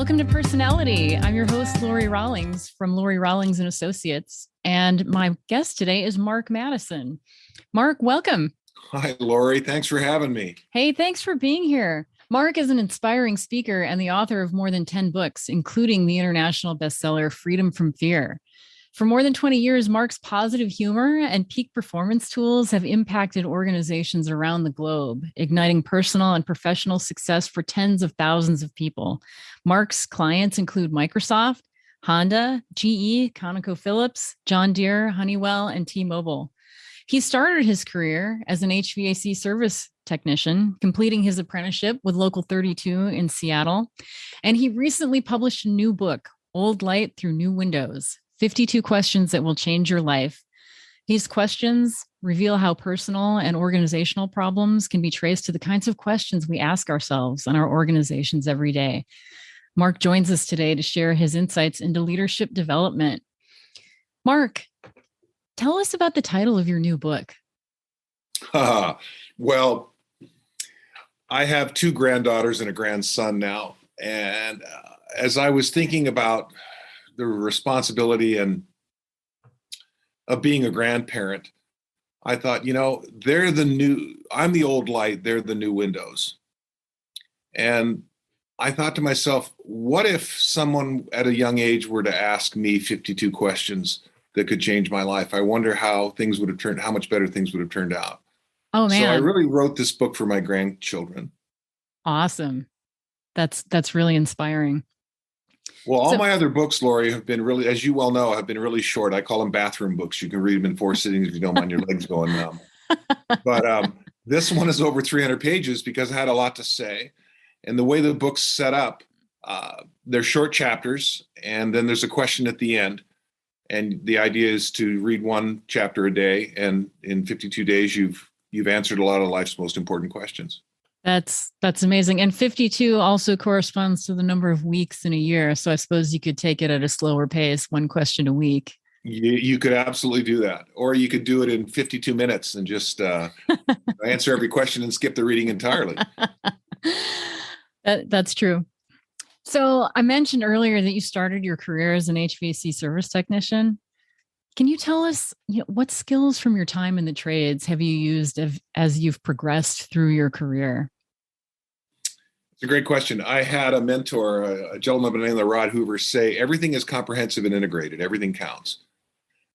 Welcome to Personality. I'm your host, Lori Rawlings from Lori Rawlings and Associates. And my guest today is Mark Matteson. Mark, welcome. Hi, Lori. Thanks for having me. Hey, thanks for being here. Mark is an inspiring speaker and the author of more than 10 books, including the international bestseller, Freedom from Fear. For more than 20 years, Mark's positive humor and peak performance tools have impacted organizations around the globe, igniting personal and professional success for tens of thousands of people. Mark's clients include Microsoft, Honda, GE, Conoco Phillips, John Deere, Honeywell, and T-Mobile. He started his career as an HVAC service technician, completing his apprenticeship with Local 32 in Seattle. And he recently published a new book, Old Light Through New Windows, 52 questions that will change your life. These questions reveal how personal and organizational problems can be traced to the kinds of questions we ask ourselves and our organizations every day. Mark joins us today to share his insights into leadership development. Mark, tell us about the title of your new book. Well, I have two granddaughters and a grandson now. And as I was thinking about the responsibility and of being a grandparent, I thought, I'm the old light, they're the new windows. And I thought to myself, what if someone at a young age were to ask me 52 questions that could change my life? I wonder how much better things would have turned out. Oh, man. So I really wrote this book for my grandchildren. Awesome. That's really inspiring. Well, all my other books, Lori, have been really, as you well know, have been really short. I call them bathroom books. You can read them in 4 sittings if you don't mind your legs going numb. But this one is over 300 pages because I had a lot to say. And the way the book's set up, they're short chapters, and then there's a question at the end. And the idea is to read one chapter a day, and in 52 days, you've answered a lot of life's most important questions. That's amazing. And 52 also corresponds to the number of weeks in a year. So I suppose you could take it at a slower pace, one question a week. You could absolutely do that. Or you could do it in 52 minutes and just answer every question and skip the reading entirely. That's true. So I mentioned earlier that you started your career as an HVAC service technician. Can you tell us what skills from your time in the trades have you used as you've progressed through your career? It's a great question. I had a mentor, a gentleman by the name of Rod Hoover, say, everything is comprehensive and integrated. Everything counts.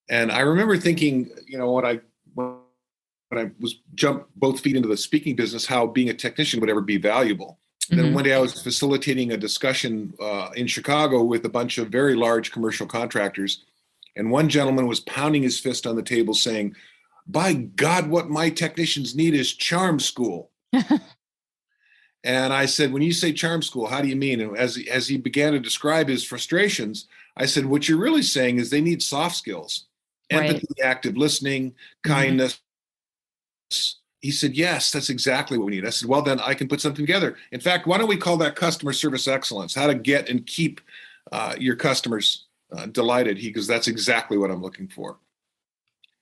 And I remember thinking, when I was jumped both feet into the speaking business, how being a technician would ever be valuable. And then one day I was facilitating a discussion in Chicago with a bunch of very large commercial contractors. And one gentleman was pounding his fist on the table saying, by God, what my technicians need is charm school. And I said, when you say charm school, how do you mean? And as he began to describe his frustrations, I said, what you're really saying is they need soft skills, empathy, active listening, kindness. He said, yes, that's exactly what we need. I said, well, then I can put something together. In fact, why don't we call that customer service excellence? How to get and keep your customers delighted. He goes, that's exactly what I'm looking for.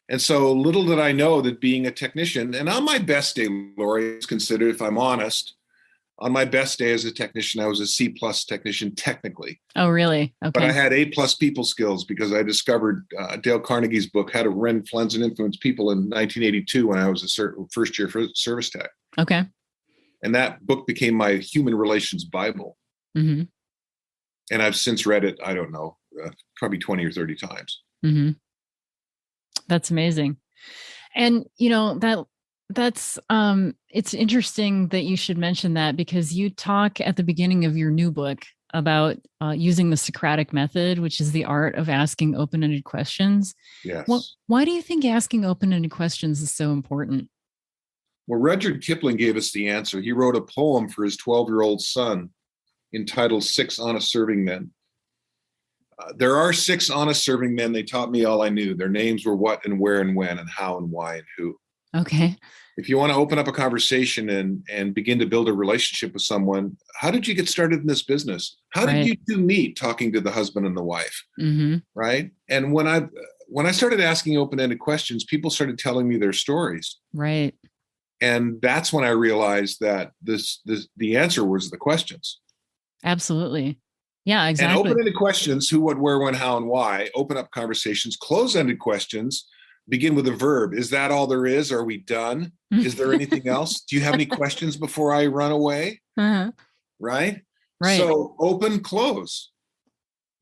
And so little did I know that being a technician, and on my best day, Lori, is considered, if I'm honest, on my best day as a technician, I was a C+ technician technically. Oh, really? Okay. But I had A+ people skills because I discovered Dale Carnegie's book, How to Influence and Influence People, in 1982 when I was a first year service tech. Okay. And that book became my human relations Bible. Mm-hmm. And I've since read it, I don't know, probably 20 or 30 times. Mm-hmm. That's amazing. And, that's it's interesting that you should mention that, because you talk at the beginning of your new book about using the Socratic method, which is the art of asking open-ended questions. Yes. Well, why do you think asking open-ended questions is so important? Well, Rudyard Kipling gave us the answer. He wrote a poem for his 12-year-old son entitled 6 Honest Serving Men. There are 6 honest serving men. They taught me all I knew. Their names were what and where and when and how and why and who. Okay. If you want to open up a conversation and begin to build a relationship with someone, how did you get started in this business? How did you two meet, talking to the husband and the wife? Mm-hmm. Right. And when I started asking open-ended questions, people started telling me their stories. Right. And that's when I realized that the answer was the questions. Absolutely. Yeah, And exactly. open-ended questions, who, what, where, when, how, and why, open up conversations. Close-ended questions begin with a verb. Is that all there is? Are we done? Is there anything else? Do you have any questions before I run away? Uh-huh. Right? Right. So open, close.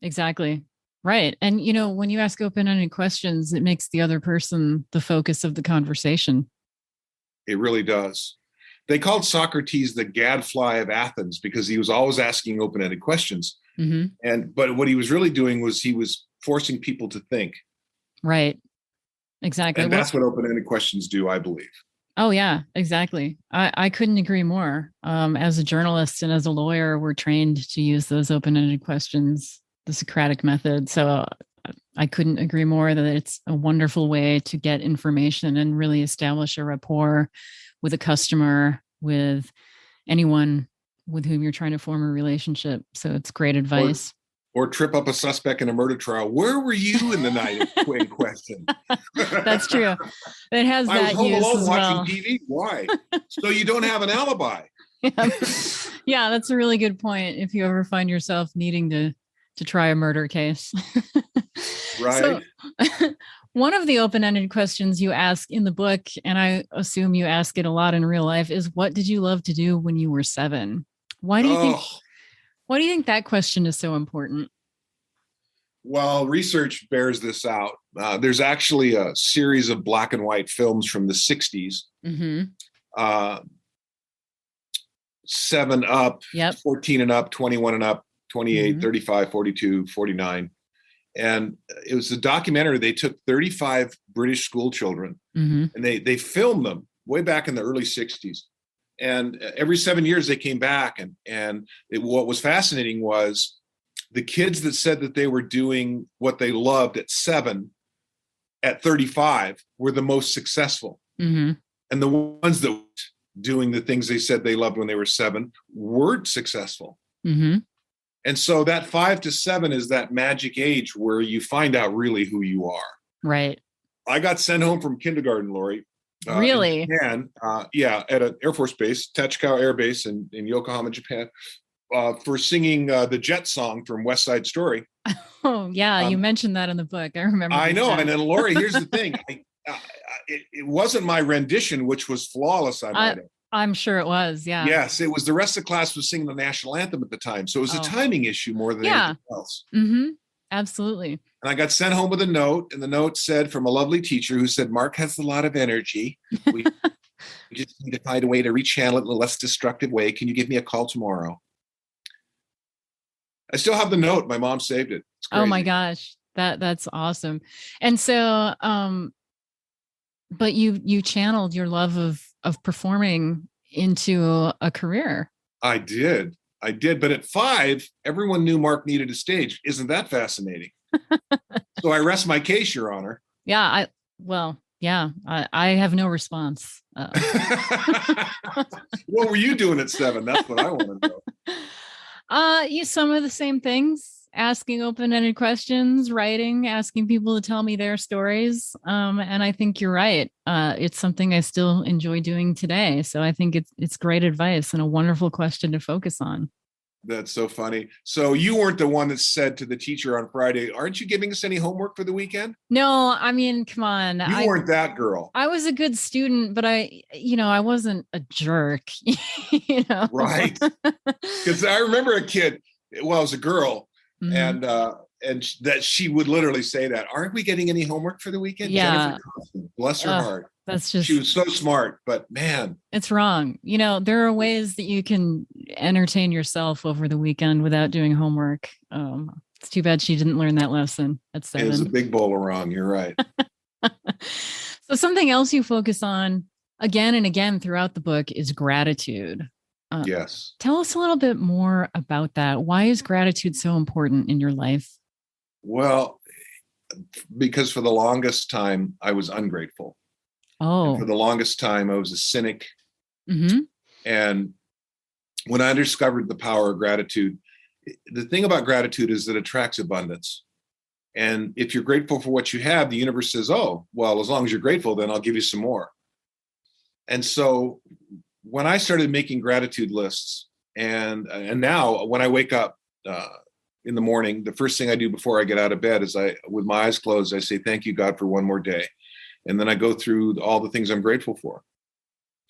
Exactly. Right. And, when you ask open-ended questions, it makes the other person the focus of the conversation. It really does. They called Socrates the gadfly of Athens because he was always asking open-ended questions. But what he was really doing was he was forcing people to think. Right. Exactly. And Well, that's what open-ended questions do, I believe. oh yeah, exactly. I couldn't agree more. As a journalist and as a lawyer, we're trained to use those open-ended questions, the Socratic method. So I couldn't agree more that it's a wonderful way to get information and really establish a rapport with a customer, with anyone with whom you're trying to form a relationship. So it's great advice. Or trip up a suspect in a murder trial. Where were you in the night in question? That's true. It has I was that home use alone as watching well. TV. Why? So you don't have an alibi. Yeah, that's a really good point. If you ever find yourself needing to try a murder case. Right. So one of the open-ended questions you ask in the book, and I assume you ask it a lot in real life, is what did you love to do when you were 7? Why do you think that question is so important? Well, research bears this out. There's actually a series of black and white films from the 60s. 7 up, Yep. 14 and up, 21 and up, 28, 35, 42, 49. And it was a documentary. They took 35 British school children and they filmed them way back in the early 60s. And every 7 years they came back. What was fascinating was the kids that said that they were doing what they loved at 7, at 35, were the most successful. And the ones that were doing the things they said they loved when they were 7 weren't successful. And so that 5 to 7 is that magic age where you find out really who you are. Right. I got sent home from kindergarten, Lori. Really? In Japan, at an Air Force base, Tachikawa Air Base in Yokohama, Japan, for singing the Jet song from West Side Story. Oh, yeah. You mentioned that in the book. I remember. I know. And then, Lori, here's the thing. It wasn't my rendition, which was flawless, I might add. I'm sure it was. Yeah. Yes, it was. The rest of the class was singing the national anthem at the time. So it was a timing issue more than anything else. Absolutely. And I got sent home with a note, and the note said, from a lovely teacher who said, Mark has a lot of energy. We just need to find a way to rechannel it in a less destructive way. Can you give me a call tomorrow? I still have the note. My mom saved it. It's crazy. Oh my gosh. That's awesome. And so, but you channeled your love of performing into a career. I did. But at 5, everyone knew Mark needed a stage. Isn't that fascinating? So I rest my case, Your Honor. Yeah. I have no response. What were you doing at 7? That's what I want to know. Some of the same things. Asking open-ended questions, writing, asking people to tell me their stories. And I think you're right. It's something I still enjoy doing today. So I think it's great advice and a wonderful question to focus on. That's so funny. So you weren't the one that said to the teacher on Friday, aren't you giving us any homework for the weekend? No, I mean, come on. You weren't that girl. I was a good student, but I wasn't a jerk, Right. Because I remember a kid, it was a girl, and that she would literally say that, aren't we getting any homework for the weekend? Yeah. Jennifer Thompson, bless her heart. That's just, she was so smart, but man, it's wrong. There are ways that you can entertain yourself over the weekend without doing homework. It's too bad she didn't learn that lesson at 7. It was a big bowl of wrong. You're right. So something else you focus on again and again throughout the book is gratitude. Yes. Tell us a little bit more about that. Why is gratitude so important in your life? Well, because for the longest time, I was ungrateful. Oh. And for the longest time, I was a cynic. And when I discovered the power of gratitude, the thing about gratitude is that it attracts abundance. And if you're grateful for what you have, the universe says, oh, well, as long as you're grateful, then I'll give you some more. And so when I started making gratitude lists, and now when I wake up, in the morning, the first thing I do before I get out of bed is with my eyes closed, I say, thank you, God, for one more day. And then I go through all the things I'm grateful for.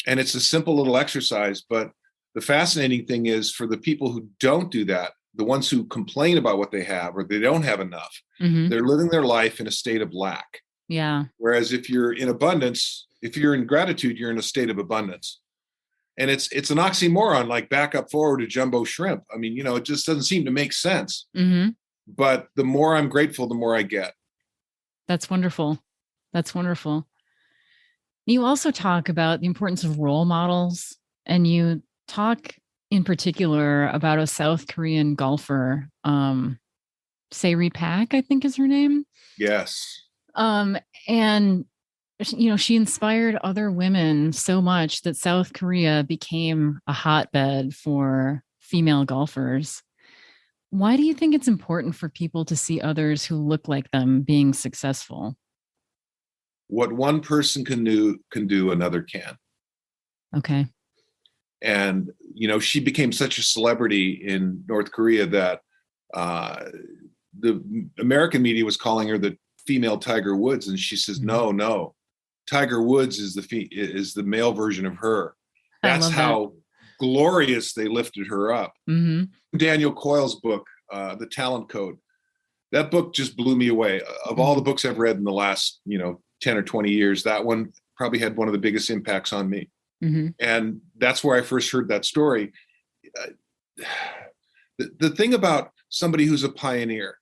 And it's a simple little exercise, but the fascinating thing is for the people who don't do that, the ones who complain about what they have or they don't have enough, they're living their life in a state of lack. Yeah. Whereas if you're in abundance, if you're in gratitude, you're in a state of abundance. And it's an oxymoron, like back up forward to jumbo shrimp. I mean, it just doesn't seem to make sense. But the more I'm grateful, the more I get. That's wonderful. That's wonderful. You also talk about the importance of role models, and you talk in particular about a South Korean golfer, Saeri Pak, I think is her name. Yes. And she inspired other women so much that South Korea became a hotbed for female golfers. Why do you think it's important for people to see others who look like them being successful? What one person can do, another can. Okay. And, she became such a celebrity in North Korea that the American media was calling her the female Tiger Woods. And she says, no, Tiger Woods is the male version of her. That's how glorious they lifted her up. Daniel Coyle's book, The Talent Code, that book just blew me away. Of all the books I've read in the last, 10 or 20 years, that one probably had one of the biggest impacts on me. And that's where I first heard that story. The thing about somebody who's a pioneer,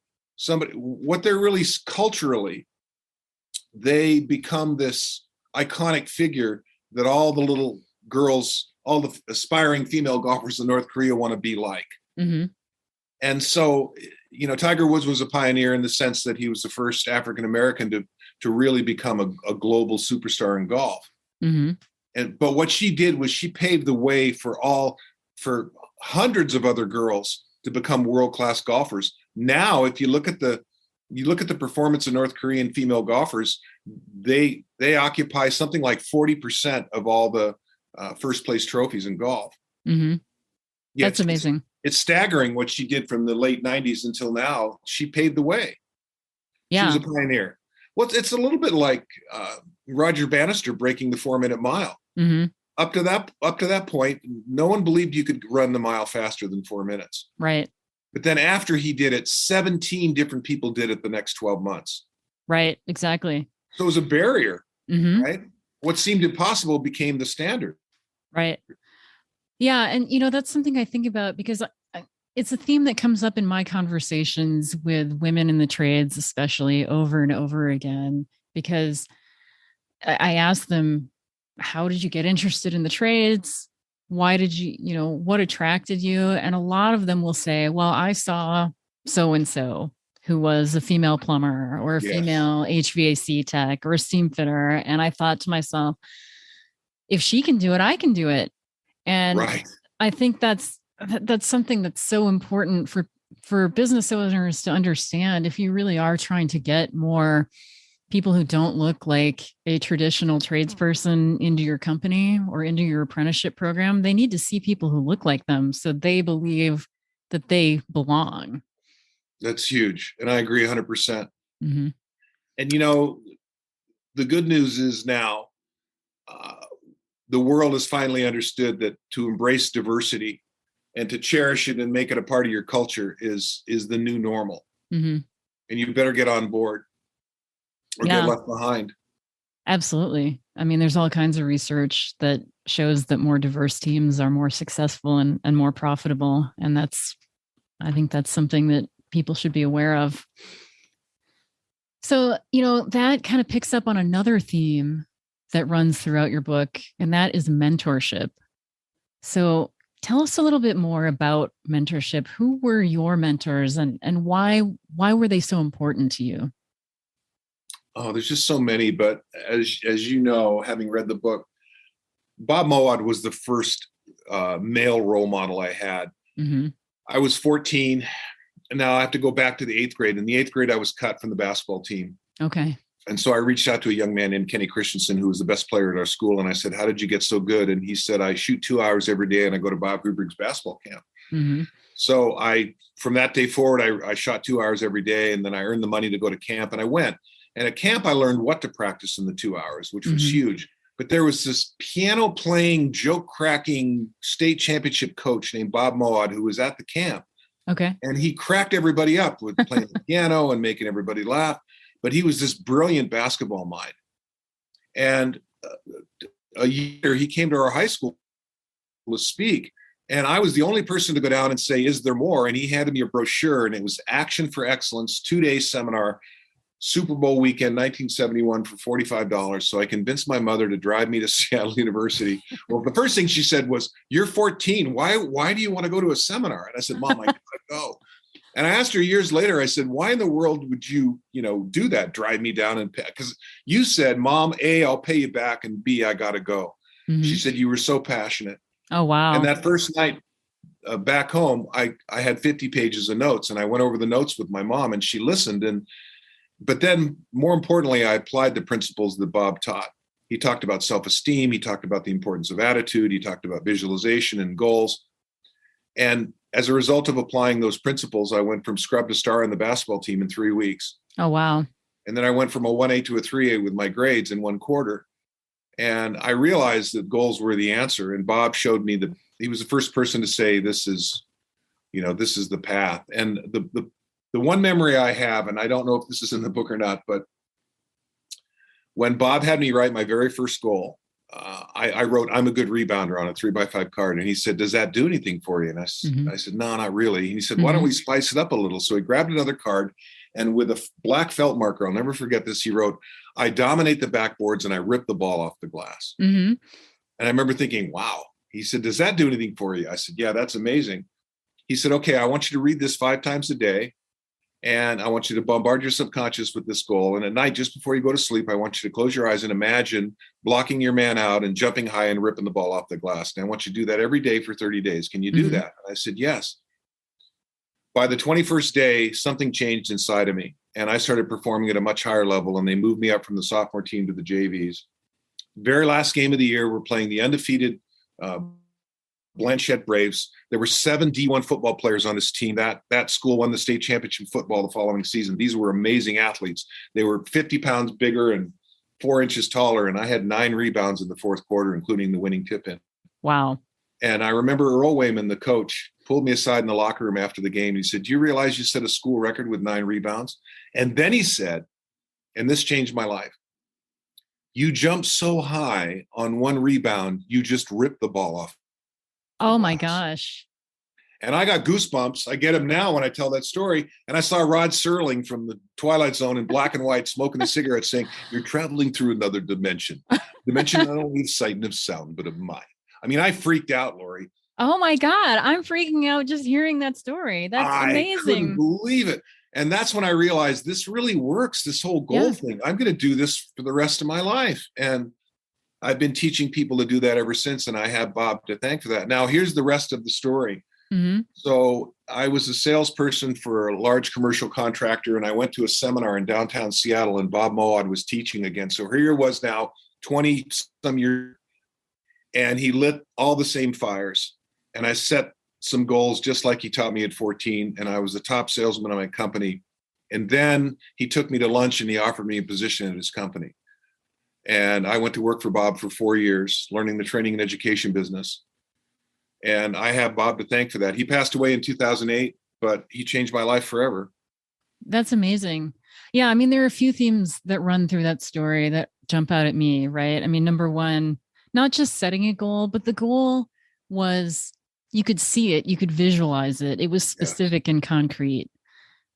what they're really culturally, they become this iconic figure that all the little girls, all the aspiring female golfers in North Korea want to be like. And so, Tiger Woods was a pioneer in the sense that he was the first African-American to really become a global superstar in golf. But what she did was she paved the way for hundreds of other girls to become world-class golfers. Now, if you look at the performance of North Korean female golfers, they occupy something like 40% of all the first place trophies in golf. That's amazing. It's staggering what she did from the late 90s until now. She paved the way. Yeah. She was a pioneer. Well, it's a little bit like Roger Bannister breaking the 4-minute mile. Up to that point, no one believed you could run the mile faster than 4 minutes. Right. But then after he did it, 17 different people did it the next 12 months. Right. Exactly. So it was a barrier, right? What seemed impossible became the standard. Right. Yeah. And, that's something I think about because it's a theme that comes up in my conversations with women in the trades, especially over and over again, because I ask them, how did you get interested in the trades? Why did you, what attracted you? And a lot of them will say, well, I saw so-and-so who was a female plumber or a female HVAC tech or a steam fitter. And I thought to myself, if she can do it, I can do it. And I think that's something that's so important for business owners to understand. If you really are trying to get more people who don't look like a traditional tradesperson into your company or into your apprenticeship program, they need to see people who look like them so they believe that they belong. That's huge. And I agree 100%. And, the good news is now the world has finally understood that to embrace diversity and to cherish it and make it a part of your culture is the new normal. And you better get on board or get left behind. Absolutely. I mean, there's all kinds of research that shows that more diverse teams are more successful and more profitable. And I think that's something that people should be aware of. So, that kind of picks up on another theme that runs throughout your book, and that is mentorship. So tell us a little bit more about mentorship. Who were your mentors and why were they so important to you? Oh, there's just so many, but as you know, having read the book, Bob Mowat was the first male role model I had. I was 14, and now I have to go back to the 8th grade. In the 8th grade, I was cut from the basketball team. Okay. And so I reached out to a young man named Kenny Christensen, who was the best player at our school. And I said, how did you get so good? And he said, I shoot 2 hours every day and I go to Bob Gruberg's basketball camp. So from that day forward, I shot 2 hours every day, and then I earned the money to go to camp, and I went. And at camp, I learned what to practice in the 2 hours, which was huge. But there was this piano playing, joke cracking state championship coach named Bob Moad who was at the camp. Okay. And he cracked everybody up with playing the piano and making everybody laugh. But he was this brilliant basketball mind. And a year he came to our high school to speak. And I was the only person to go down and say, is there more? And he handed me a brochure, and it was Action for Excellence, 2-day seminar, Super Bowl weekend, 1971, for $45. So I convinced my mother to drive me to Seattle University. Well, the first thing she said was, you're 14. Why do you want to go to a seminar? And I said, Mom, I gotta go. And I asked her years later, I said, why in the world would you, do that? Drive me down and pay? Because you said, Mom, A, I'll pay you back, and B, I got to go. She said, you were so passionate. Oh, wow. And that first night back home, I had 50 pages of notes, and I went over the notes with my mom, and she listened. But then more importantly, I applied the principles that Bob taught. He talked about self-esteem. He talked about the importance of attitude. He talked about visualization and goals. And as a result of applying those principles, I went from scrub to star on the basketball team in 3 weeks. Oh, wow. And then I went from a 1A to a 3A with my grades in 1 quarter. And I realized that goals were the answer. And Bob showed me that he was the first person to say, this is the path. And the one memory I have, and I don't know if this is in the book or not, but when Bob had me write my very first goal, I wrote, I'm a good rebounder on a 3x5 card. And he said, does that do anything for you? And I said, no, not really. And he said, why don't we spice it up a little? So he grabbed another card, and with a black felt marker, I'll never forget this, he wrote, I dominate the backboards and I rip the ball off the glass. And I remember thinking, wow. He said, does that do anything for you? I said, yeah, that's amazing. He said, okay, I want you to read this 5 times a day. And I want you to bombard your subconscious with this goal. And at night, just before you go to sleep, I want you to close your eyes and imagine blocking your man out and jumping high and ripping the ball off the glass. And I want you to do that every day for 30 days. Can you do that? And I said, yes. By the 21st day, something changed inside of me. And I started performing at a much higher level. And they moved me up from the sophomore team to the JVs. Very last game of the year, we're playing the undefeated Blanchette Braves. There were 7 D1 football players on this team. That school won the state championship football the following season. These were amazing athletes. They were 50 pounds bigger and 4 inches taller. And I had 9 rebounds in the 4th quarter, including the winning tip-in. Wow. And I remember Earl Wayman, the coach, pulled me aside in the locker room after the game. He said, do you realize you set a school record with 9 rebounds? And then he said, and this changed my life, you jumped so high on 1 rebound, you just ripped the ball off. Oh my gosh. And I got goosebumps. I get them now when I tell that story. And I saw Rod Serling from the Twilight Zone in black and white smoking a cigarette saying, you're traveling through another dimension. Dimension not only of sight and of sound, but of mind. I mean, I freaked out, Lori. Oh my God. I'm freaking out just hearing that story. That's amazing. I couldn't believe it. And that's when I realized this really works, this whole goal thing. I'm going to do this for the rest of my life. And I've been teaching people to do that ever since, and I have Bob to thank for that. Now, here's the rest of the story. So I was a salesperson for a large commercial contractor, and I went to a seminar in downtown Seattle, and Bob Moad was teaching again. So here was now 20-some years, and he lit all the same fires. And I set some goals just like he taught me at 14, and I was the top salesman of my company. And then he took me to lunch, and he offered me a position at his company. And I went to work for Bob for 4 years, learning the training and education business. And I have Bob to thank for that. He passed away in 2008, but he changed my life forever. That's amazing. Yeah. I mean, there are a few themes that run through that story that jump out at me, right? I mean, number one, not just setting a goal, but the goal was, you could see it, you could visualize it. It was specific and concrete.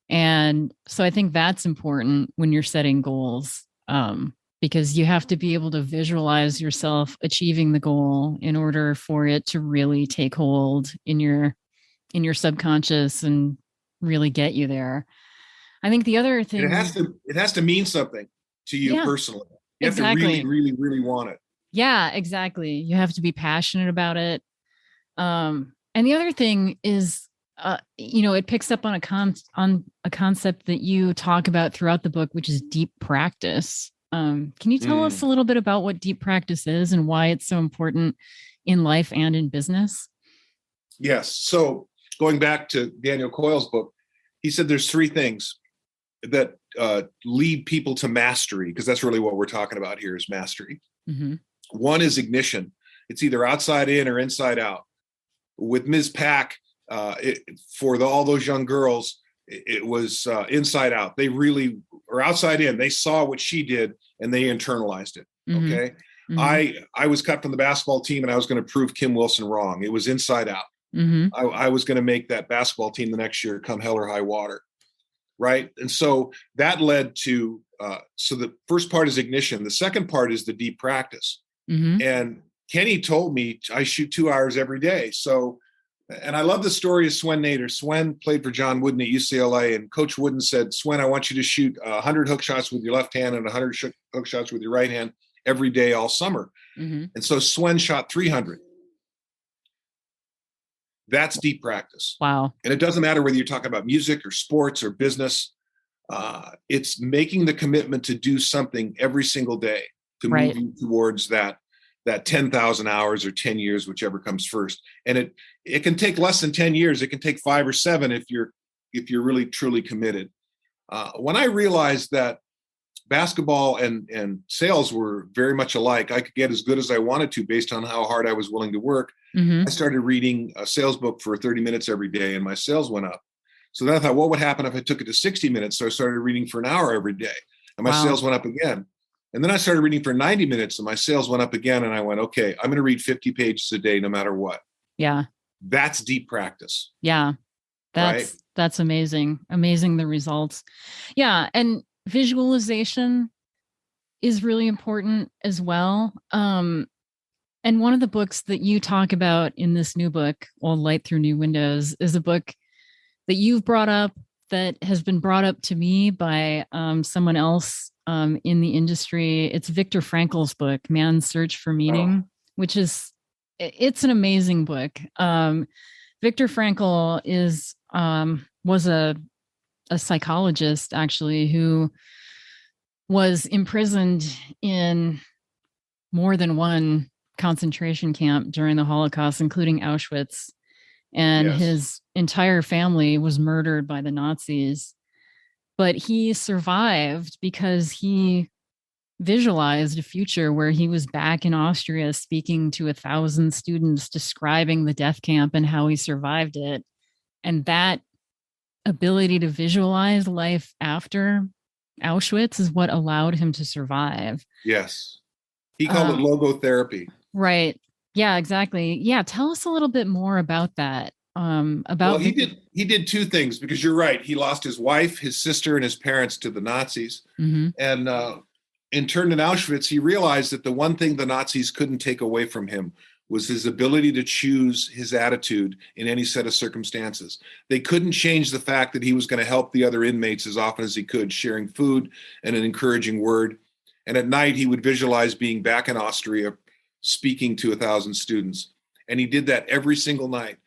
And so I think that's important when you're setting goals. Because you have to be able to visualize yourself achieving the goal in order for it to really take hold in your subconscious and really get you there. I think the other thing, it has to mean something to you personally. You have to really, really, really want it. Yeah, exactly. You have to be passionate about it. And the other thing is, it picks up on a concept that you talk about throughout the book, which is deep practice. Can you tell us a little bit about what deep practice is and why it's so important in life and in business? Yes. So going back to Daniel Coyle's book, he said there's three things that lead people to mastery, because that's really what we're talking about here is mastery. Mm-hmm. One is ignition. It's either outside in or inside out. With Ms. Pack, all those young girls, it was inside out. They really, or outside in, they saw what she did and they internalized it. Mm-hmm. Okay. Mm-hmm. I was cut from the basketball team and I was going to prove Kim Wilson wrong. It was inside out. Mm-hmm. I was going to make that basketball team the next year come hell or high water. Right. And so that led to, so the first part is ignition. The second part is the deep practice. Mm-hmm. And Kenny told me I shoot 2 hours every day. So, and I love the story of Swen Nader. Swen played for John Wooden at UCLA, and Coach Wooden said, Swen, I want you to shoot 100 hook shots with your left hand and 100 hook shots with your right hand every day all summer. Mm-hmm. And so Swen shot 300. That's deep practice. Wow. And it doesn't matter whether you're talking about music or sports or business. It's making the commitment to do something every single day to move you towards that 10,000 hours or 10 years, whichever comes first. And it can take less than 10 years. It can take 5 or 7 if you're really truly committed. When I realized that basketball and sales were very much alike, I could get as good as I wanted to based on how hard I was willing to work. Mm-hmm. I started reading a sales book for 30 minutes every day, and my sales went up. So then I thought, what would happen if I took it to 60 minutes? So I started reading for an hour every day, and my sales went up again. And then I started reading for 90 minutes, and my sales went up again. And I went, okay, I'm going to read 50 pages a day, no matter what. Yeah. That's deep practice. Yeah. That's amazing. Amazing, the results. Yeah. And visualization is really important as well. And one of the books that you talk about in this new book, Old Light Through New Windows, is a book that you've brought up that has been brought up to me by someone else in the industry. It's Viktor Frankl's book, Man's Search for Meaning, which is, it's an amazing book. Viktor Frankl was a psychologist, actually, who was imprisoned in more than one concentration camp during the Holocaust, including Auschwitz. And his entire family was murdered by the Nazis. But he survived because he visualized a future where he was back in Austria speaking to 1,000 students, describing the death camp and how he survived it. And that ability to visualize life after Auschwitz is what allowed him to survive. Yes. He called it logotherapy. Right. Yeah, exactly. Yeah. Tell us a little bit more about that. He did two things, because you're right. He lost his wife, his sister, and his parents to the Nazis. Mm-hmm. And interned in Auschwitz, he realized that the one thing the Nazis couldn't take away from him was his ability to choose his attitude in any set of circumstances. They couldn't change the fact that he was going to help the other inmates as often as he could, sharing food and an encouraging word. And at night, he would visualize being back in Austria, speaking to 1,000 students. And he did that every single night.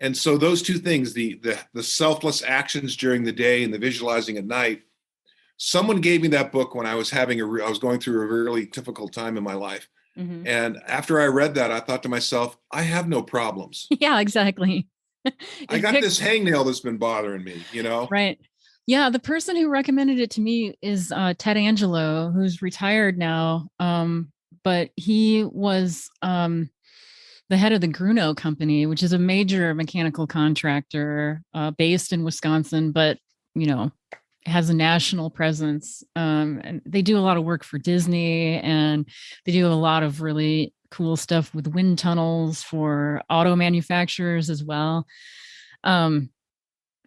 And so those two things, the selfless actions during the day and the visualizing at night, someone gave me that book when I was I was going through a really difficult time in my life. Mm-hmm. And after I read that, I thought to myself, I have no problems. Yeah, exactly. I got this hangnail that's been bothering me, Right. Yeah. The person who recommended it to me is Ted Angelo, who's retired now. But he was the head of the Gruno company, which is a major mechanical contractor based in Wisconsin, but, has a national presence. And they do a lot of work for Disney, and they do a lot of really cool stuff with wind tunnels for auto manufacturers as well. And,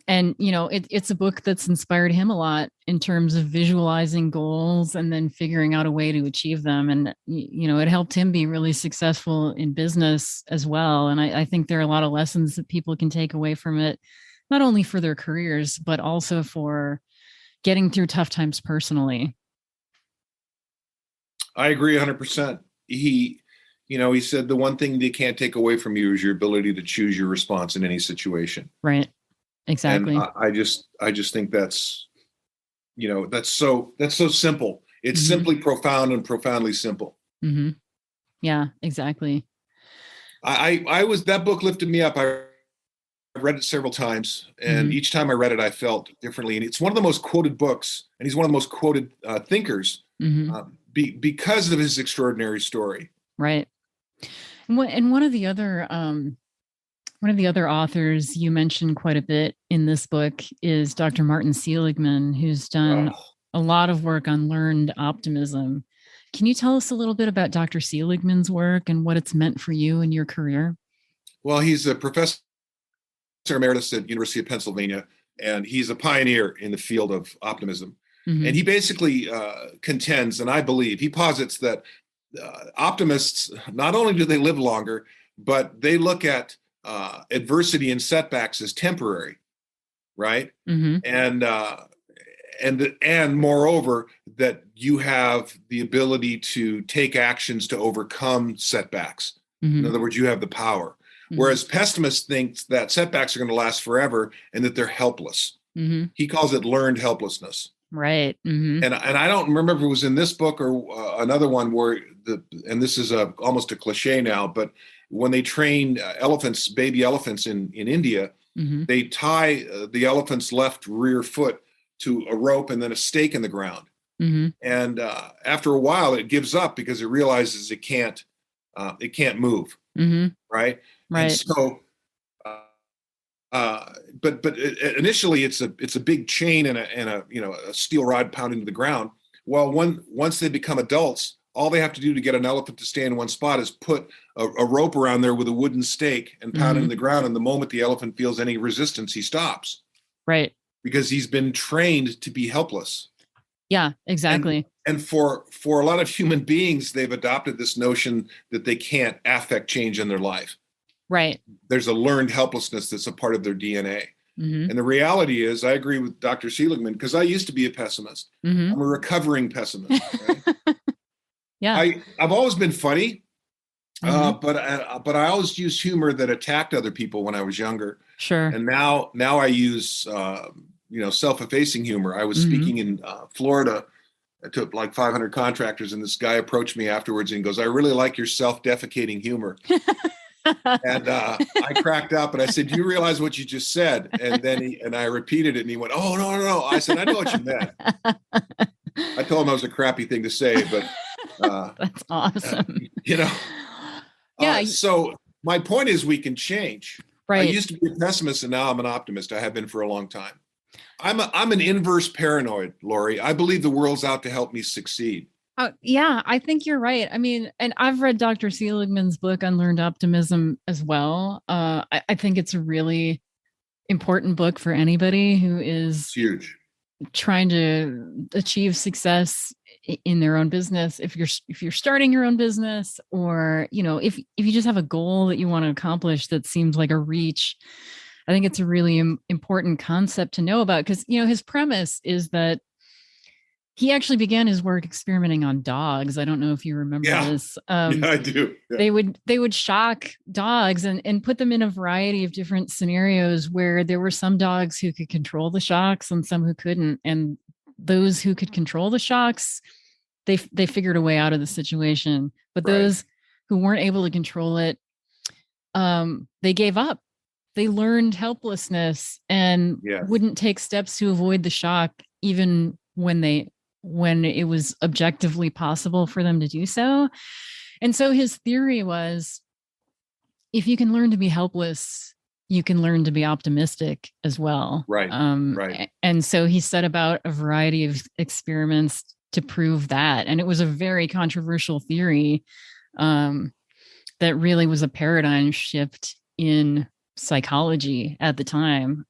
it's a book that's inspired him a lot in terms of visualizing goals and then figuring out a way to achieve them. And, it helped him be really successful in business as well. And I think there are a lot of lessons that people can take away from it, not only for their careers, but also for getting through tough times personally. I agree 100%. He said the one thing they can't take away from you is your ability to choose your response in any situation. Right. Exactly. And I just think that's so simple. It's mm-hmm. simply profound and profoundly simple. Mm-hmm. Yeah, exactly. That book lifted me up. I read it several times, and each time I read it, I felt differently. And it's one of the most quoted books, and he's one of the most quoted thinkers because of his extraordinary story. Right. And one of the other authors you mentioned quite a bit in this book is Dr. Martin Seligman, who's done a lot of work on learned optimism. Can you tell us a little bit about Dr. Seligman's work and what it's meant for you in your career? Well, he's a professor emeritus at University of Pennsylvania, and he's a pioneer in the field of optimism. And he basically contends, and I believe, he posits that optimists, not only do they live longer, but they look at adversity and setbacks as temporary, right? And moreover, that you have the ability to take actions to overcome setbacks. In other words, you have the power. Whereas pessimists think that setbacks are going to last forever and that they're helpless. He calls it learned helplessness. Right. And I don't remember if it was in this book or another one where and this is almost a cliche now, but when they train elephants, baby elephants in India, they tie the elephant's left rear foot to a rope and then a stake in the ground. And after a while, it gives up because it realizes it can't move. Right. And so, but initially it's a big chain and a steel rod pounded into the ground. Well, once they become adults, all they have to do to get an elephant to stay in one spot is put a rope around there with a wooden stake and pound it in the ground. And the moment the elephant feels any resistance, he stops. Right. Because he's been trained to be helpless. Yeah, exactly. And for a lot of human beings, they've adopted this notion that they can't affect change in their life. Right. There's a learned helplessness that's a part of their DNA. And the reality is, I agree with Dr. Seligman, because I used to be a pessimist. I'm a recovering pessimist. Right? Yeah. I've always been funny, but I always used humor that attacked other people when I was younger. Sure. And now I use self-effacing humor. I was speaking in Florida to like 500 contractors, and this guy approached me afterwards and goes, "I really like your self-defecating humor." And I cracked up and I said, "Do you realize what you just said?" And then I repeated it, and he went, "Oh, no." I said, "I know what you meant." I told him it was a crappy thing to say, but that's awesome. Yeah. So my point is, we can change. Right. I used to be a pessimist, and now I'm an optimist. I have been for a long time. I'm an inverse paranoid, Lori. I believe the world's out to help me succeed. Yeah, I think you're right. I mean, and I've read Dr. Seligman's book on learned optimism as well. I think it's a really important book for anybody who is huge, trying to achieve success in their own business. If you're starting your own business, or if you just have a goal that you want to accomplish that seems like a reach, I think it's a really important concept to know about, because his premise is that he actually began his work experimenting on dogs. I don't know if you remember this. Yeah, I do. Yeah. They would shock dogs and put them in a variety of different scenarios where there were some dogs who could control the shocks and some who couldn't. And those who could control the shocks, they figured a way out of the situation. But those who weren't able to control it, they gave up. They learned helplessness and wouldn't take steps to avoid the shock, even when it was objectively possible for them to do so. And so his theory was, if you can learn to be helpless, you can learn to be optimistic as well. Right. Right. And so he set about a variety of experiments to prove that. And it was a very controversial theory that really was a paradigm shift in psychology at the time.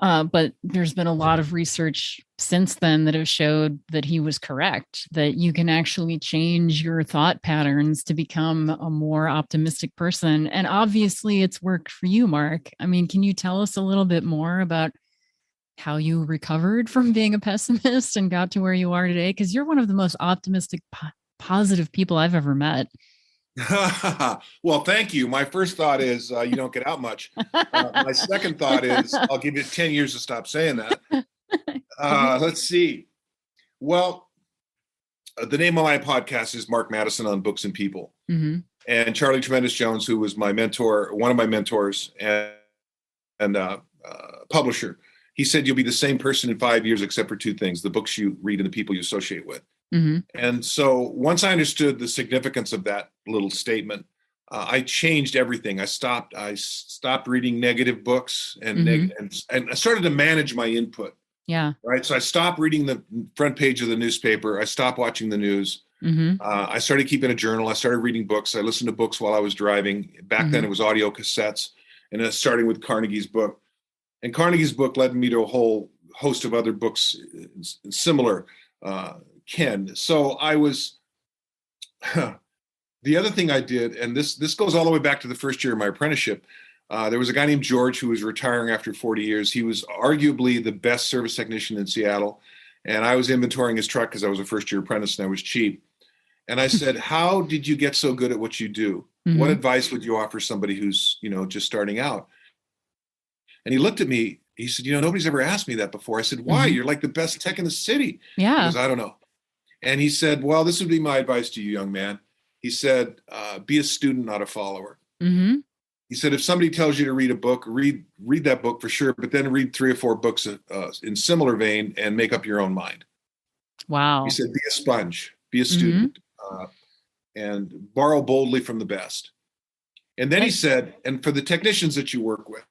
But there's been a lot of research since then that have showed that he was correct, that you can actually change your thought patterns to become a more optimistic person. And obviously it's worked for you, Mark. I mean, can you tell us a little bit more about how you recovered from being a pessimist and got to where you are today? Because you're one of the most optimistic, positive people I've ever met. Well, thank you. My first thought is you don't get out much. My second thought is I'll give you 10 years to stop saying that. Let's see. Well, the name of my podcast is Mark Matteson on Books and People. And Charlie Tremendous Jones, who was my mentor, one of my mentors, and publisher. He said, you'll be the same person in 5 years, except for two things: the books you read and the people you associate with. Mm-hmm. And so once I understood the significance of that little statement, I changed everything. I stopped reading negative books and I started to manage my input. Yeah. Right. So I stopped reading the front page of the newspaper. I stopped watching the news. I started keeping a journal. I started reading books. I listened to books while I was driving. Back then it was audio cassettes, and starting with Carnegie's book. And Carnegie's book led me to a whole host of other books similar, Ken. So I was, the other thing I did, and this goes all the way back to the first year of my apprenticeship. There was a guy named George who was retiring after 40 years. He was arguably the best service technician in Seattle. And I was inventorying his truck because I was a first year apprentice and I was cheap. And I said, how did you get so good at what you do? What advice would you offer somebody who's, just starting out? And he looked at me. He said, nobody's ever asked me that before. I said, why? You're like the best tech in the city. Yeah. He goes, I don't know. And he said, well, this would be my advice to you, young man. He said, be a student, not a follower. He said, if somebody tells you to read a book, read that book for sure, but then read 3 or 4 books in similar vein and make up your own mind. Wow. He said, be a sponge, be a student, and borrow boldly from the best. And then he said, and for the technicians that you work with,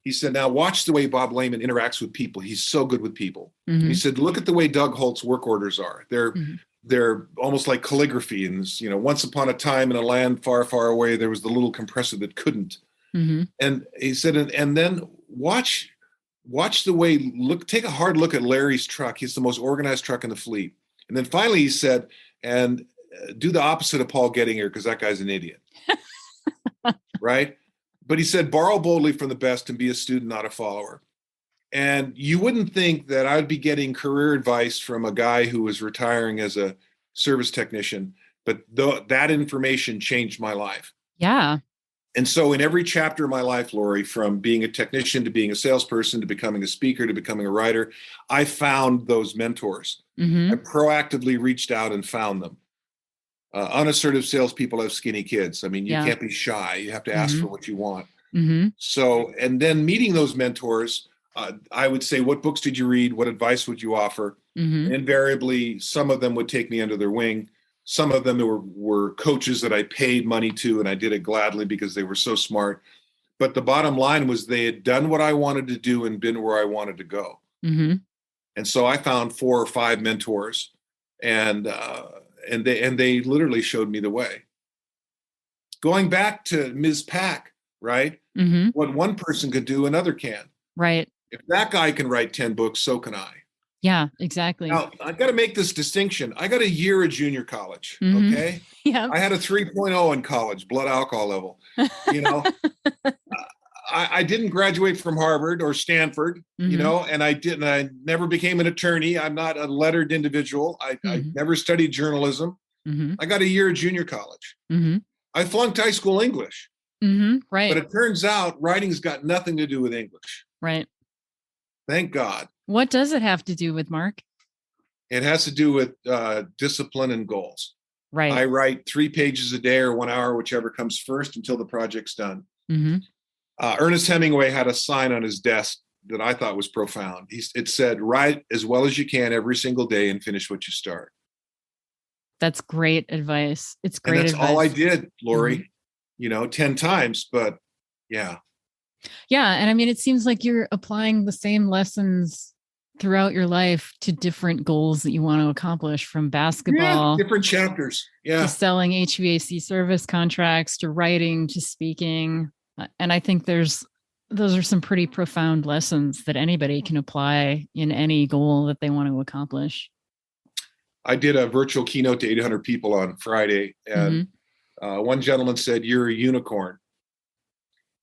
he said, now watch the way Bob Lehman interacts with people. He's so good with people. He said, look at the way Doug Holt's work orders are. They're almost like calligraphy. And, once upon a time in a land far, far away, there was the little compressor that couldn't. And he said, and then watch the way, take a hard look at Larry's truck. He's the most organized truck in the fleet. And then finally he said, and do the opposite of Paul Gettinger, because that guy's an idiot. Right? But he said, borrow boldly from the best and be a student, not a follower. And you wouldn't think that I'd be getting career advice from a guy who was retiring as a service technician, but that information changed my life. Yeah. And so in every chapter of my life, Lori, from being a technician to being a salesperson to becoming a speaker to becoming a writer, I found those mentors. I proactively reached out and found them. Unassertive salespeople have skinny kids. I mean, you can't be shy. You have to ask for what you want. So, and then meeting those mentors, I would say, what books did you read? What advice would you offer? Invariably, some of them would take me under their wing. Some of them were coaches that I paid money to, and I did it gladly because they were so smart. But the bottom line was they had done what I wanted to do and been where I wanted to go. And so I found 4 or 5 mentors, and they literally showed me the way. Going back to Ms. Pack, right? What one person could do, another can. Right. If that guy can write 10 books, so can I. Yeah, exactly. Now, I've got to make this distinction. I got a year at junior college, okay? Yeah. I had a 3.0 in college, blood alcohol level. I didn't graduate from Harvard or Stanford, and I never became an attorney. I'm not a lettered individual. I never studied journalism. I got a year at junior college. I flunked high school English. Right. But it turns out writing's got nothing to do with English. Right. Thank God. What does it have to do with, Mark? It has to do with discipline and goals. Right. I write 3 pages a day or 1 hour, whichever comes first, until the project's done. Ernest Hemingway had a sign on his desk that I thought was profound. It said, write as well as you can every single day and finish what you start. That's great advice. It's great advice. That's all I did, Lori, 10 times, but yeah. Yeah. And I mean, it seems like you're applying the same lessons throughout your life to different goals that you want to accomplish, from basketball, different chapters, to selling HVAC service contracts, to writing, to speaking. And I think those are some pretty profound lessons that anybody can apply in any goal that they want to accomplish. I did a virtual keynote to 800 people on Friday, and one gentleman said, "You're a unicorn."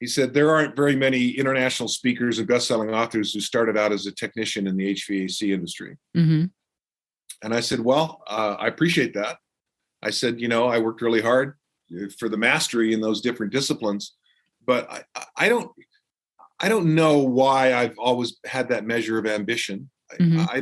He said, there aren't very many international speakers and best-selling authors who started out as a technician in the HVAC industry. And I said, well, I appreciate that. I said, I worked really hard for the mastery in those different disciplines, but I don't know why I've always had that measure of ambition. I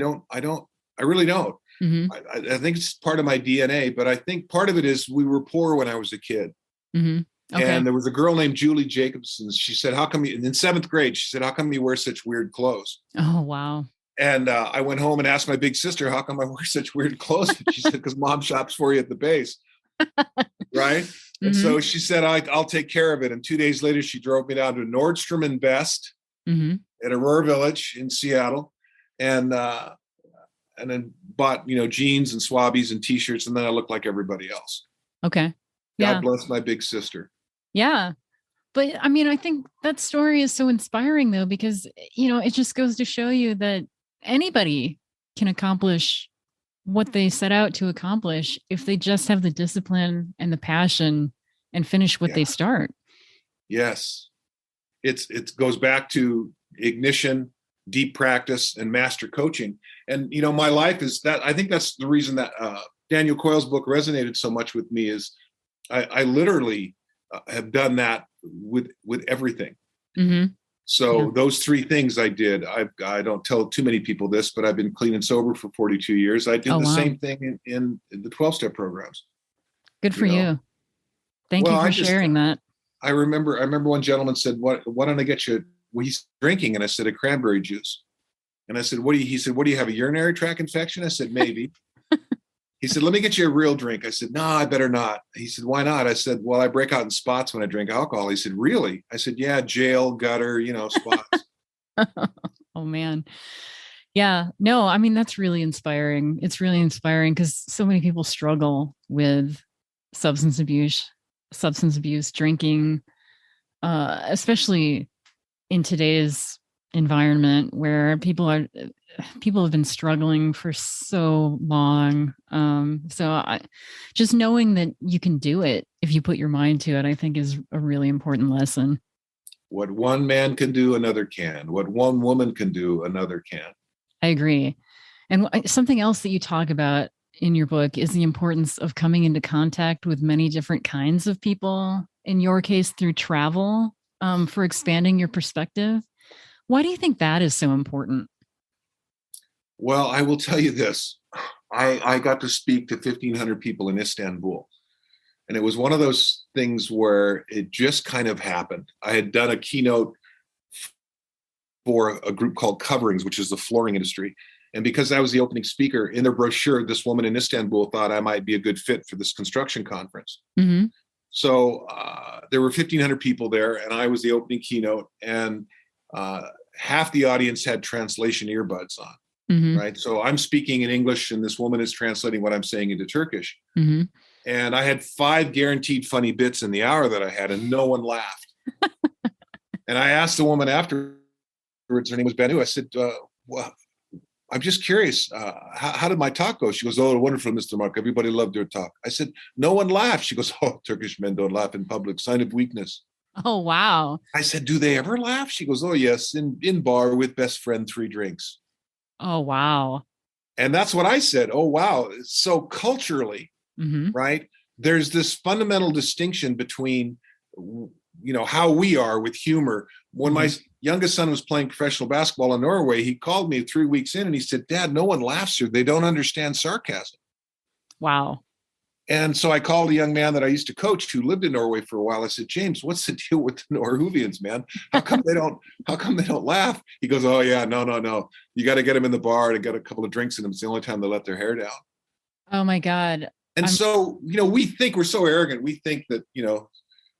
really don't. Mm-hmm. I think it's part of my DNA, but I think part of it is we were poor when I was a kid. Mm-hmm. Okay. And there was a girl named Julie Jacobson. She said, how come you, in seventh grade, she said, how come you wear such weird clothes? Oh, wow. And I went home and asked my big sister, how come I wear such weird clothes? And she said, because mom shops for you at the base. Right. And Mm-hmm. so she said, I'll take care of it. And 2 days later, she drove me down to Nordstrom and Best Mm-hmm. at Aurora Village in Seattle. And then bought, jeans and swabbies and t-shirts. And then I looked like everybody else. Okay. God Yeah. bless my big sister. Yeah. But I mean, I think that story is so inspiring though, because, it just goes to show you that anybody can accomplish what they set out to accomplish if they just have the discipline and the passion and finish what they start. Yes. It goes back to ignition, deep practice, and master coaching. And, my life is that. I think that's the reason that Daniel Coyle's book resonated so much with me is I literally have done that with everything. Mm-hmm. So those three things I did. I don't tell too many people this, but I've been clean and sober for 42 years. I did the same thing in the 12-step programs. Good for you. Thank you for sharing that. I remember one gentleman said, why don't I get you, he's drinking. And I said, a cranberry juice. And I said, he said, what do you have, a urinary tract infection? I said, maybe. He said, let me get you a real drink. I said, no, I better not. He said, why not? I said, well, I break out in spots when I drink alcohol. He said, really? I said, yeah, jail, gutter, spots. Oh, man. Yeah, no, I mean, that's really inspiring. It's really inspiring because so many people struggle with substance abuse, drinking, especially in today's environment where people have been struggling for so long. So just knowing that you can do it if you put your mind to it, I think is a really important lesson. What one man can do, another can. What one woman can do, another can. I agree. And something else that you talk about in your book is the importance of coming into contact with many different kinds of people, in your case, through travel, for expanding your perspective. Why do you think that is so important? Well, I will tell you this. I got to speak to 1,500 people in Istanbul. And it was one of those things where it just kind of happened. I had done a keynote for a group called Coverings, which is the flooring industry. And because I was the opening speaker in their brochure, this woman in Istanbul thought I might be a good fit for this construction conference. Mm-hmm. So there were 1,500 people there, and I was the opening keynote, and half the audience had translation earbuds on. Mm-hmm. Right. So I'm speaking in English, and this woman is translating what I'm saying into Turkish. Mm-hmm. And I had 5 guaranteed funny bits in the hour that I had, and no one laughed. And I asked the woman afterwards, her name was Banu. I said, well, I'm just curious, how did my talk go? She goes, oh, wonderful, Mr. Mark. Everybody loved your talk. I said, no one laughed. She goes, oh, Turkish men don't laugh in public, sign of weakness. Oh, wow. I said, do they ever laugh? She goes, oh, yes, in bar with best friend, 3 drinks. Oh, wow. And that's what I said. Oh, wow. So culturally, mm-hmm. right, there's this fundamental distinction between, how we are with humor. When mm-hmm. my youngest son was playing professional basketball in Norway, he called me 3 weeks in and he said, Dad, no one laughs here. They don't understand sarcasm. Wow. And so I called a young man that I used to coach who lived in Norway for a while. I said, James, what's the deal with the Norwegians, man? How come they don't laugh? He goes, oh yeah, no. You got to get them in the bar and get a couple of drinks in them. It's the only time they let their hair down. Oh my God. And so, we think we're so arrogant. We think that,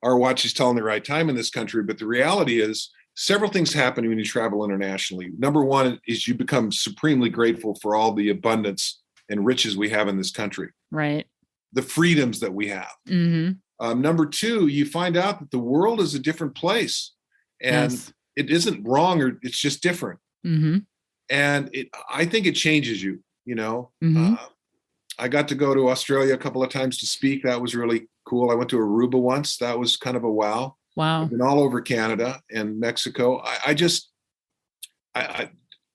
our watch is telling the right time in this country. But the reality is several things happen when you travel internationally. Number one is you become supremely grateful for all the abundance and riches we have in this country. Right. The freedoms that we have. Mm-hmm. Number two, you find out that the world is a different place, and it isn't wrong, or it's just different. Mm-hmm. And I think it changes you. Mm-hmm. I got to go to Australia a couple of times to speak. That was really cool. I went to Aruba once. That was kind of a wow. Wow. I've been all over Canada and Mexico. I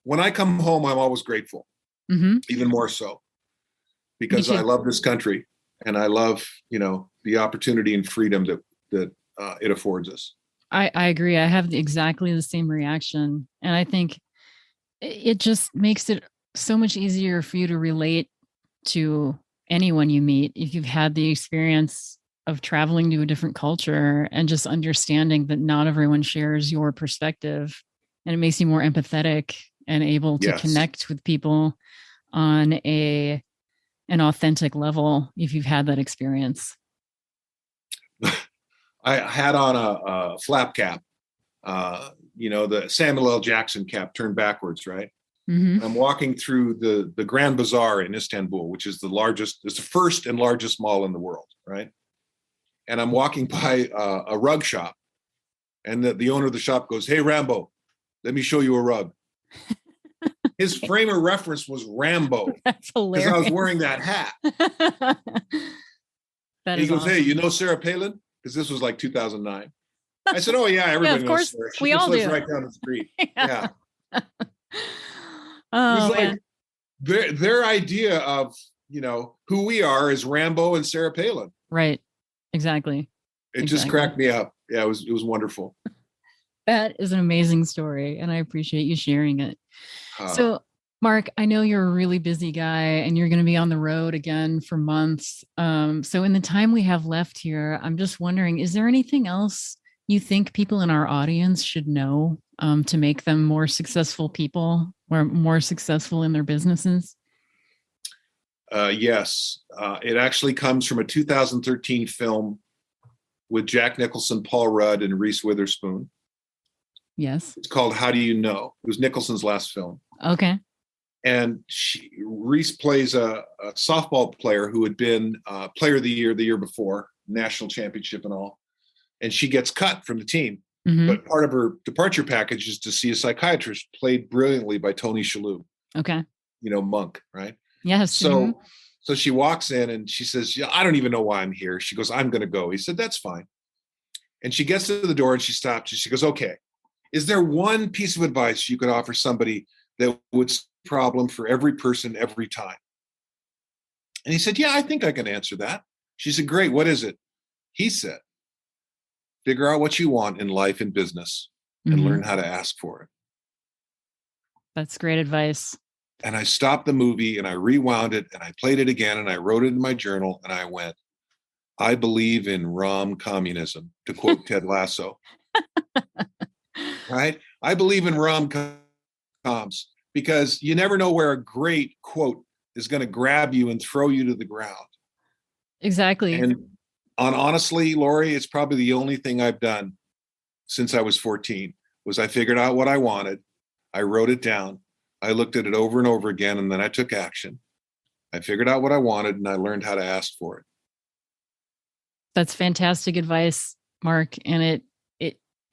when I come home, I'm always grateful, mm-hmm. even more so, because I love this country. And I love, the opportunity and freedom that it affords us. I agree. I have exactly the same reaction. And I think it just makes it so much easier for you to relate to anyone you meet if you've had the experience of traveling to a different culture and just understanding that not everyone shares your perspective, and it makes you more empathetic and able to Yes. connect with people on an authentic level if you've had that experience. I had on a flap cap, the Samuel L. Jackson cap turned backwards, right? Mm-hmm. And I'm walking through the Grand Bazaar in Istanbul, which is it's the first and largest mall in the world, right? And I'm walking by a rug shop, and the owner of the shop goes, "Hey, Rambo, let me show you a rug." His frame of reference was Rambo. That's hilarious. Because I was wearing that hat. He goes, awesome. "Hey, you know Sarah Palin?" Because this was like 2009. I said, "Oh yeah, everybody knows Sarah. She just lives right down the street." Yeah. Oh, it was like their idea of who we are is Rambo and Sarah Palin. Right. Exactly. It just cracked me up. Yeah, it was wonderful. That is an amazing story, and I appreciate you sharing it. So, Mark, I know you're a really busy guy and you're going to be on the road again for months. So in the time we have left here, I'm just wondering, is there anything else you think people in our audience should know to make them more successful people or more successful in their businesses? Yes. It actually comes from a 2013 film with Jack Nicholson, Paul Rudd, and Reese Witherspoon. Yes. It's called How Do You Know? It was Nicholson's last film. Okay. And Reese plays a softball player who had been player of the year before, national championship and all. And she gets cut from the team. Mm-hmm. But part of her departure package is to see a psychiatrist, played brilliantly by Tony Shalhoub. Okay. Monk, right? Yes. So she walks in and she says, "Yeah, I don't even know why I'm here." She goes, "I'm going to go." He said, "That's fine." And she gets to the door and she stops and she goes, "Okay, is there one piece of advice you could offer somebody that would solve the problem for every person every time?" And he said, "Yeah, I think I can answer that." She said, "Great. What is it?" He said, "Figure out what you want in life and business and learn how to ask for it." That's great advice. And I stopped the movie and I rewound it and I played it again and I wrote it in my journal and I went, "I believe in Rom communism," to quote Ted Lasso. Right? I believe in rom-coms because you never know where a great quote is going to grab you and throw you to the ground. Exactly. And honestly, Lori, it's probably the only thing I've done since I was 14 was I figured out what I wanted. I wrote it down. I looked at it over and over again, and then I took action. I figured out what I wanted, and I learned how to ask for it. That's fantastic advice, Mark. And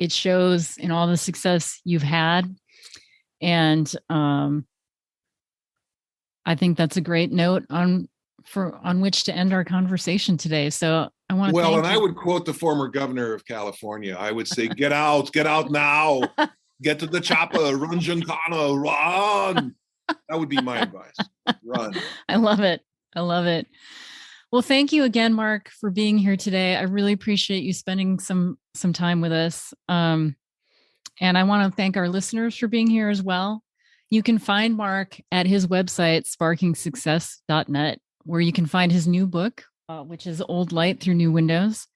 it shows in all the success you've had. And I think that's a great note on which to end our conversation today. So I want to I would quote the former governor of California. I would say, get out now. Get to the chopper, run, Giancana, run. That would be my advice. Run. I love it. Well, thank you again, Mark, for being here today. I really appreciate you spending some time with us. And I want to thank our listeners for being here as well. You can find Mark at his website, sparkingsuccess.net, where you can find his new book, which is Old Light Through New Windows,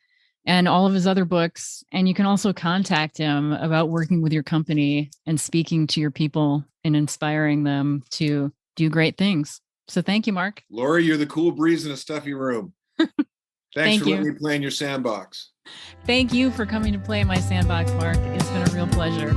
and all of his other books. And you can also contact him about working with your company and speaking to your people and inspiring them to do great things. So thank you, Mark. Lori, you're the cool breeze in a stuffy room. Thanks for letting me play in your sandbox. Thank you for coming to play in my sandbox, Mark. It's been a real pleasure.